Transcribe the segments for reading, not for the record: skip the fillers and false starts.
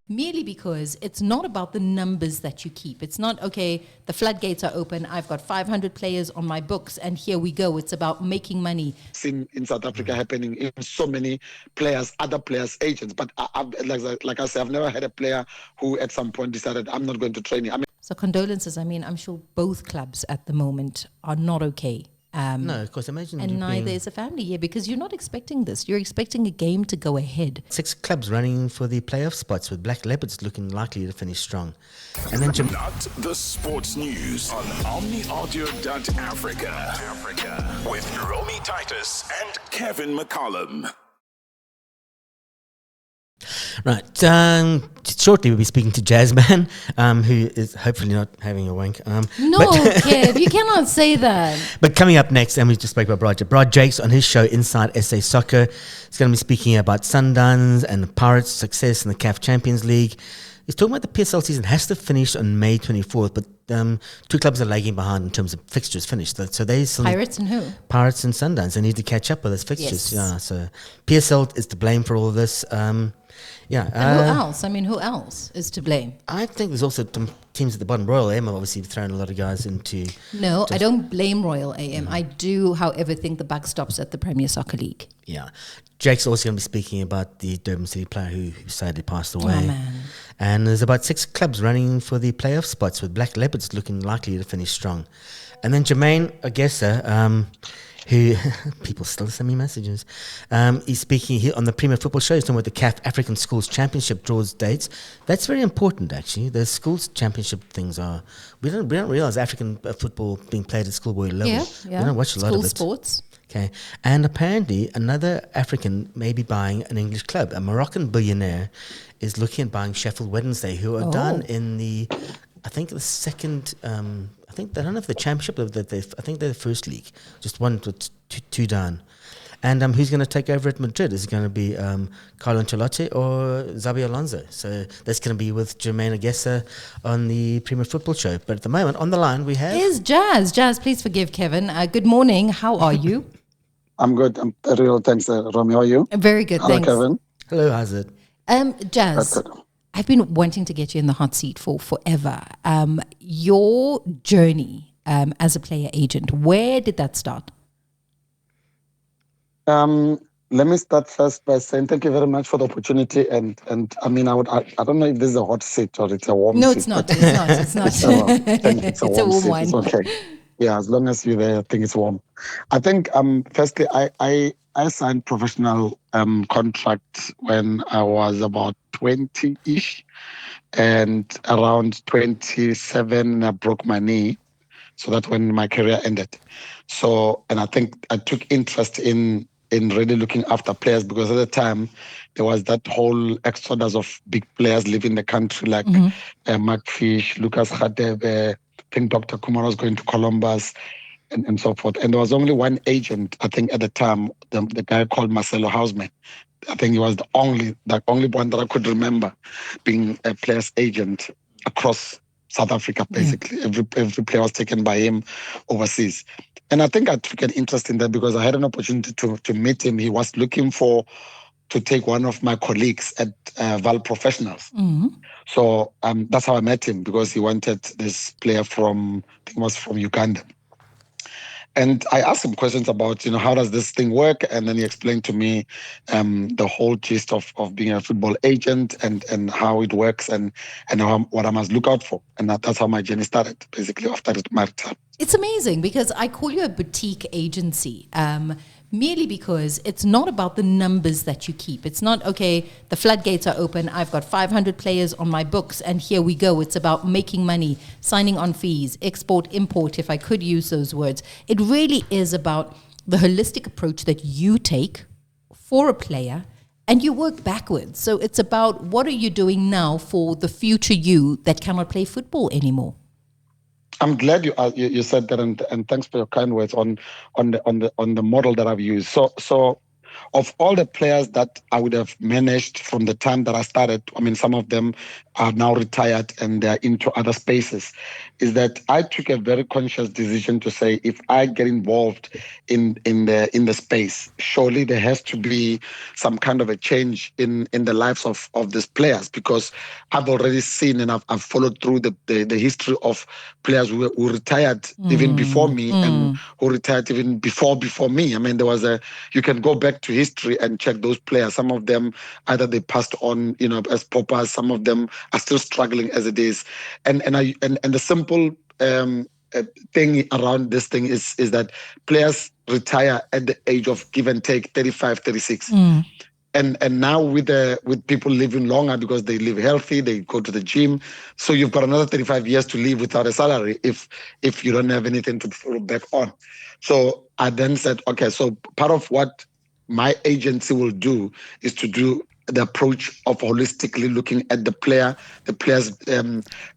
merely because it's not about the numbers that you keep. It's not, okay, the floodgates are open, I've got 500 players on my books, and here we go. It's about making money. Seen in South Africa happening in so many players, other players, agents. But like I said, I've never had a player who at some point decided, I'm not going to train you. So condolences. I mean, I'm sure both clubs at the moment are not okay. No, of course, imagine. And neither is a family here, because you're not expecting this. You're expecting a game to go ahead. 6 clubs running for the playoff spots, with Black Leopards looking likely to finish strong. And then Not the sports news on omniaudio.africa with Romy Titus and Kevin McCollum. Right. Shortly, we'll be speaking to Jazzman, who is hopefully not having a wank. No, Kev, you cannot say that. But coming up next, and we just spoke about Brad Jakes on his show Inside SA Soccer. He's going to be speaking about Sundowns and the Pirates' success in the CAF Champions League. He's talking about the PSL season has to finish on May 24th, but 2 clubs are lagging behind in terms of fixtures finished. So they still Pirates and who? Pirates and Sundowns. They need to catch up with those fixtures. Yes. Yeah. So PSL is to blame for all of this. Yeah. And who else? I mean, who else is to blame? I think there's also some teams at the bottom. Royal AM have obviously thrown a lot of guys into... No, I don't blame Royal AM. I do, however, think the buck stops at the Premier Soccer League. Yeah. Jake's also going to be speaking about the Durban City player who sadly passed away. Oh, man. And there's about 6 clubs running for the playoff spots, with Black Leopards looking likely to finish strong. And then Jermaine Agesa, who people still send me messages. He's speaking here on the Premier Football Show. He's talking about the CAF African Schools Championship draws dates. That's very important, actually. The schools championship things are... We don't realize African football being played at schoolboy level. Yeah. We don't watch a lot of it. School sports. Okay, and apparently another African may be buying an English club. A Moroccan billionaire is looking at buying Sheffield Wednesday, who are done in the, I think the second, I think they don't have the championship. I think they're the first league, just one to two down. And who's going to take over at Madrid? Is it going to be Carlo Ancelotti or Xabi Alonso? So that's going to be with Jermaine Agesa on the Premier Football Show. But at the moment, on the line, we have... Is Jazz. Jazz, please forgive Kevin. Good morning. How are you? I'm good. I'm real. Thanks, Romy. How are you? Very good, Hello, thanks. Kevin. Hello, how's it? Jazz, That's good. I've been wanting to get you in the hot seat for forever. Your journey as a player agent, where did that start? Let me start first by saying thank you very much for the opportunity. And I mean, I don't know if this is a hot seat or it's a warm seat. No, it's not. It's not. It's a warm one. seat. It's okay. Yeah, as long as you're there, I think it's warm. I think, firstly, I signed professional contract when I was about 20-ish. And around 27, I broke my knee. So that's when my career ended. So, and I think I took interest in really looking after players, because at the time there was that whole exodus of big players leaving the country, like Mark Fish, Lucas Radebe, I think Dr. Kumar was going to Columbus, and so forth. And there was only one agent, I think at the time, the guy called Marcelo Hausman. I think he was the only one that I could remember being a player's agent across South Africa, basically. Every player was taken by him overseas. And I think I took an interest in that because I had an opportunity to meet him. He was looking to take one of my colleagues at Val Professionals. So that's how I met him, because he wanted this player from, I think it was from Uganda. And I asked him questions about, how does this thing work? And then he explained to me the whole gist of being a football agent and how it works and what I must look out for. And that's how my journey started, basically, after my return. It's amazing because I call you a boutique agency. Merely because it's not about the numbers that you keep. It's not, okay, the floodgates are open, I've got 500 players on my books, and here we go. It's about making money, signing on fees, export, import, if I could use those words. It really is about the holistic approach that you take for a player, and you work backwards. So it's about, what are you doing now for the future you that cannot play football anymore? I'm glad you said that, and thanks for your kind words on the model that I've used. So of all the players that I would have managed from the time that I started, I mean, some of them are now retired and they're into other spaces, is that I took a very conscious decision to say, if I get involved in the space, surely there has to be some kind of a change in the lives of these players, because I've already seen and I've followed through the history of players who retired even before me and who retired even before me. I mean, you can go back to history and check those players. Some of them, either they passed on, as paupers. Some of them are still struggling as it is. And the simple thing around this thing is that players retire at the age of, give and take, 35, 36. And now with people living longer because they live healthy, they go to the gym. So you've got another 35 years to live without a salary if you don't have anything to fall back on. So I then said, okay, so part of what my agency will do is to do the approach of holistically looking at the player's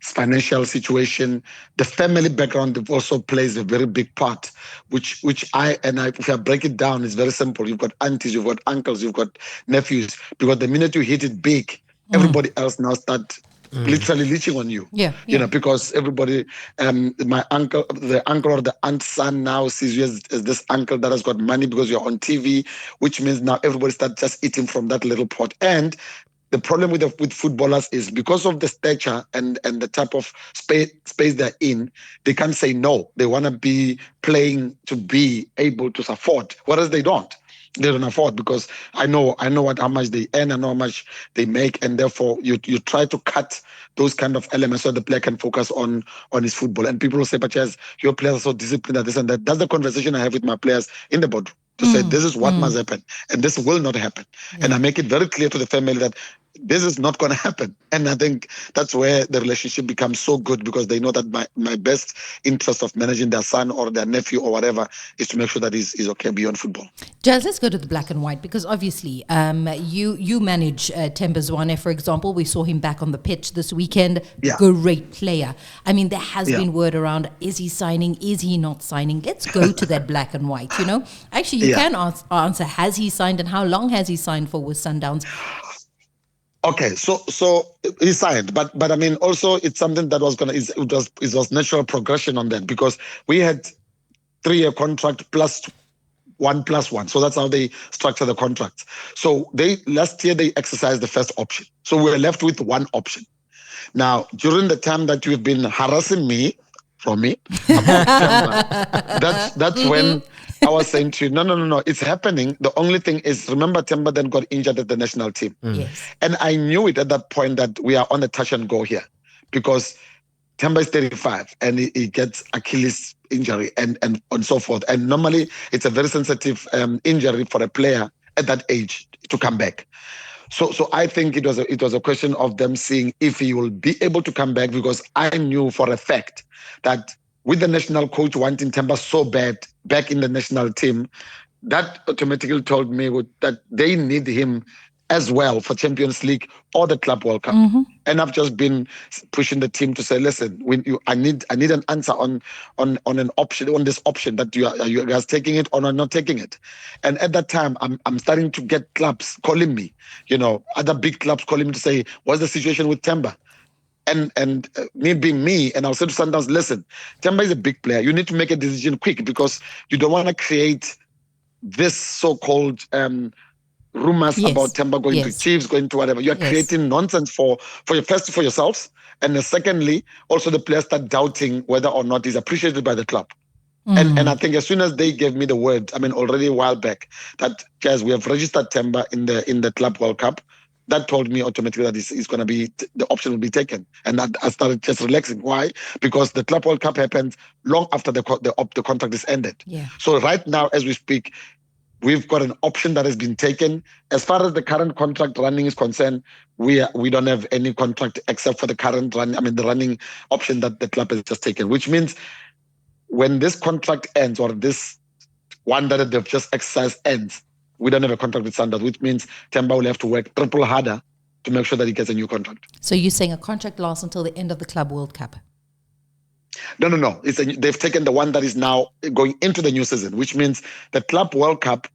financial situation. The family background also plays a very big part, which if I break it down, it's very simple. You've got aunties, you've got uncles, you've got nephews, because the minute you hit it big, everybody else now start literally leeching on you. Because everybody, the uncle or the aunt's son now sees you as this uncle that has got money because you're on TV, which means now everybody starts just eating from that little pot. And the problem with footballers is, because of the stature and the type of space they're in, they can't say no. They want to be playing to be able to afford, whereas they don't. They don't afford, because I know how much they earn, I know how much they make, and therefore you try to cut those kind of elements so the player can focus on his football. And people will say, but yes, your players are so disciplined at this and that. That's the conversation I have with my players in the boardroom, to say this is what must happen and this will not happen. And I make it very clear to the family that this is not going to happen. And I think that's where the relationship becomes so good, because they know that my best interest of managing their son or their nephew or whatever is to make sure that he's okay beyond football. Jazz, let's go to the black and white, because obviously you manage Themba Zwane, for example. We saw him back on the pitch this weekend. Yeah. Great player. I mean, there has been word around, is he signing, is he not signing? Let's go to that black and white, Actually, you can answer, has he signed, and how long has he signed for with Sundowns? Okay, so he signed, but I mean, also it's something that it was natural progression on that, because we had 3-year contract plus 1+1. So that's how they structure the contracts. So last year they exercised the first option. So we were left with one option. Now, during the time that you've been harassing me about Themba, that's when I was saying to you, no, it's happening. The only thing is, remember, Themba then got injured at the national team. Yes. And I knew it at that point that we are on a touch and go here, because Themba is 35 and he gets Achilles injury and so forth. And normally it's a very sensitive injury for a player at that age to come back. So I think it was a question of them seeing if he will be able to come back, because I knew for a fact that with the national coach wanting Themba so bad back in the national team, that automatically told me that they need him as well for Champions League or the Club World Cup. And I've just been pushing the team to say, listen, I need an answer on an option, on this option, that are you guys taking it or not taking it? And at that time, I'm starting to get clubs calling me, other big clubs calling me to say, what's the situation with Themba? And me being me, and I'll say to Sundowns, listen, Themba is a big player. You need to make a decision quick, because you don't want to create this so-called rumors about Themba going to Chiefs, going to whatever. You're creating nonsense for yourselves. And then secondly, also the players start doubting whether or not he's appreciated by the club. And I think as soon as they gave me the word, I mean, already a while back, that, guys, we have registered Themba in the Club World Cup, that told me automatically that it's going to be, the option will be taken. And I started just relaxing. Why? Because the Club World Cup happened long after the contract is ended. Yeah. So right now, as we speak, we've got an option that has been taken. As far as the current contract running is concerned, we don't have any contract except for the current the running option that the club has just taken, which means when this contract ends, or this one that they've just exercised ends, we don't have a contract with Sundowns, which means Themba will have to work triple harder to make sure that he gets a new contract. So you're saying a contract lasts until the end of the Club World Cup? No. They've taken the one that is now going into the new season, which means the Club World Cup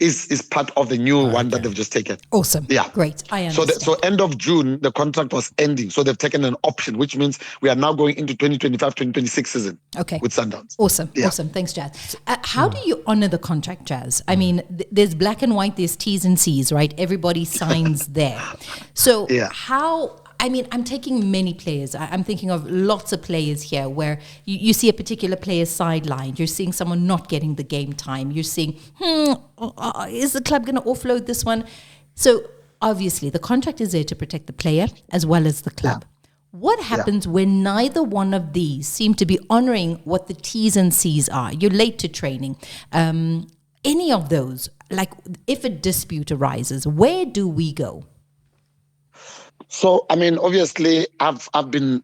is part of the new one that they've just taken. Awesome. Yeah. Great. I understand. So end of June, the contract was ending. So they've taken an option, which means we are now going into 2025, 2026 season. Okay. With Sundowns. Awesome. Yeah. Awesome. Thanks, Jazz. How do you honor the contract, Jazz? I mean, there's black and white, there's T's and C's, right? Everybody signs there. So I'm taking many players. I'm thinking of lots of players here where you see a particular player sidelined. You're seeing someone not getting the game time. You're seeing, is the club going to offload this one? So obviously the contract is there to protect the player as well as the club. What happens when neither one of these seem to be honoring what the T's and C's are? You're late to training. Any of those, like if a dispute arises, where do we go? So, I mean, obviously, I've been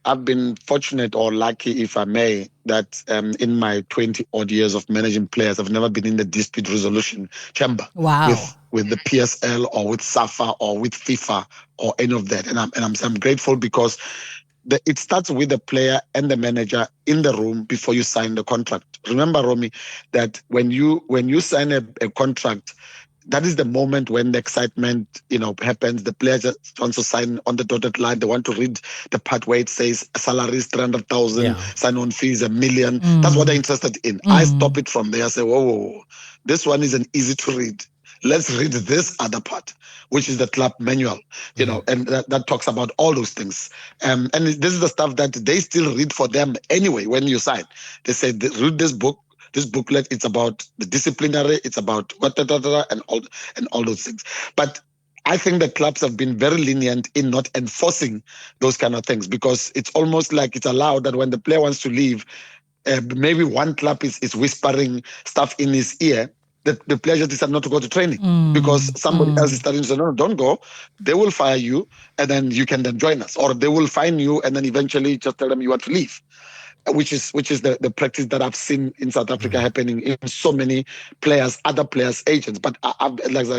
fortunate or lucky, if I may, that in my 20 odd years of managing players, I've never been in the dispute resolution chamber. Wow. With the PSL or with SAFA or with FIFA or any of that, and I'm grateful because it starts with the player and the manager in the room before you sign the contract. Remember, Romy, that when you sign a contract, that is the moment when the excitement, happens. The player just wants to sign on the dotted line. They want to read the part where it says salary is 300,000, sign-on fees $1 million. That's what they're interested in. I stop it from there. I say, whoa, this one isn't easy to read. Let's read this other part, which is the club manual, and that talks about all those things. And this is the stuff that they still read for them anyway when you sign. They say, read this book. This booklet, it's about the disciplinary, it's about and all those things. But I think the clubs have been very lenient in not enforcing those kind of things because it's almost like it's allowed that when the player wants to leave, maybe one club is whispering stuff in his ear. The player just decided not to go to training because somebody else is starting to say, no, don't go. They will fire you and then you can then join us. Or they will fine you and then eventually just tell them you want to leave. Which is the practice that I've seen in South Africa happening in so many players, other players, agents. But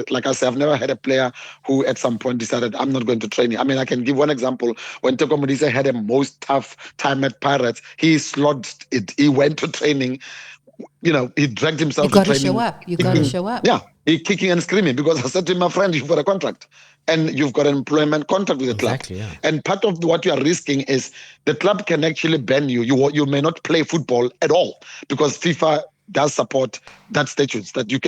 like I said, I've never had a player who at some point decided, I'm not going to training. I mean, I can give one example. When Teko Modise had a most tough time at Pirates, he slogged it. He went to training. He dragged himself to training. You got to show up. Yeah, he kicking and screaming because I said to him, my friend, you've got a contract. And you've got an employment contract with the club. Yeah. And part of what you are risking is the club can actually ban you. You may not play football at all because FIFA does support that statutes that you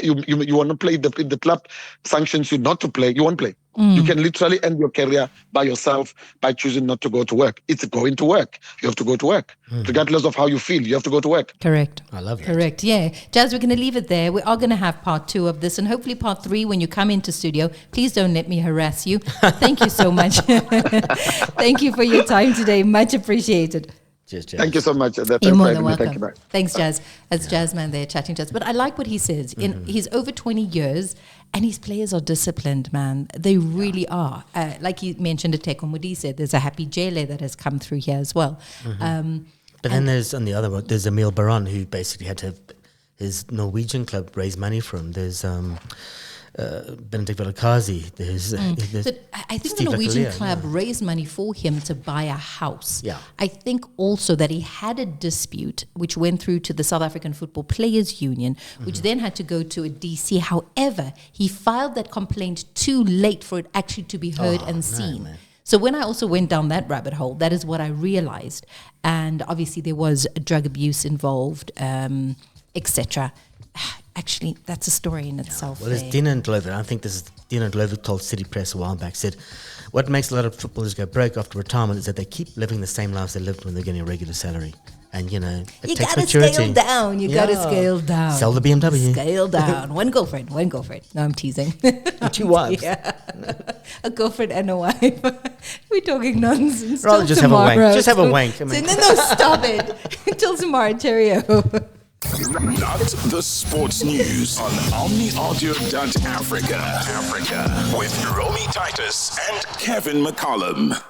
want to play. The club sanctions you not to play, you won't play. You can literally end your career by yourself by choosing not to go to work. It's going to work. You have to go to work. Regardless of how you feel, you have to go to work. Correct. I love that. Correct. Yeah. Jazz, we're going to leave it there. We are going to have part 2 of this and hopefully part 3 when you come into studio. Please don't let me harass you. Thank you so much. Thank you for your time today. Much appreciated. Cheers, Jazz. Thank you so much. You're more than welcome. Thank you, Thanks, Jazz. That's Jazzman there chatting to us. But I like what he says. He's over 20 years and his players are disciplined, man. They really are. Like you mentioned, Teko Modise, there's a Happy Jele that has come through here as well. But then there's, on the other one, there's Emil Baron who basically had to have his Norwegian club raise money for him. There's Benedict Velakazi. There's I think Steve the Norwegian Leclerc, club raised money for him to buy a house. Yeah. I think also that he had a dispute which went through to the South African Football Players Union, which then had to go to a DC. However, he filed that complaint too late for it actually to be heard and seen. Man. So when I also went down that rabbit hole, that is what I realized. And obviously there was drug abuse involved, etc. Actually, that's a story in itself. Well, there's Dina and Glover. I think this is Dina Glover told City Press a while back, said, what makes a lot of footballers go broke after retirement is that they keep living the same lives they lived when they're getting a regular salary. And, it takes maturity. Scale down. You got to scale down. Sell the BMW. Scale down. One girlfriend. No, I'm teasing. 2 wives. Yeah. A girlfriend and a wife. We're talking nonsense. Rather just have a wank. Just have a wank. No, stop it. Until tomorrow, cheerio. Not the sports news on OmniAudio.Africa with Romy Titus and Kevin McCollum.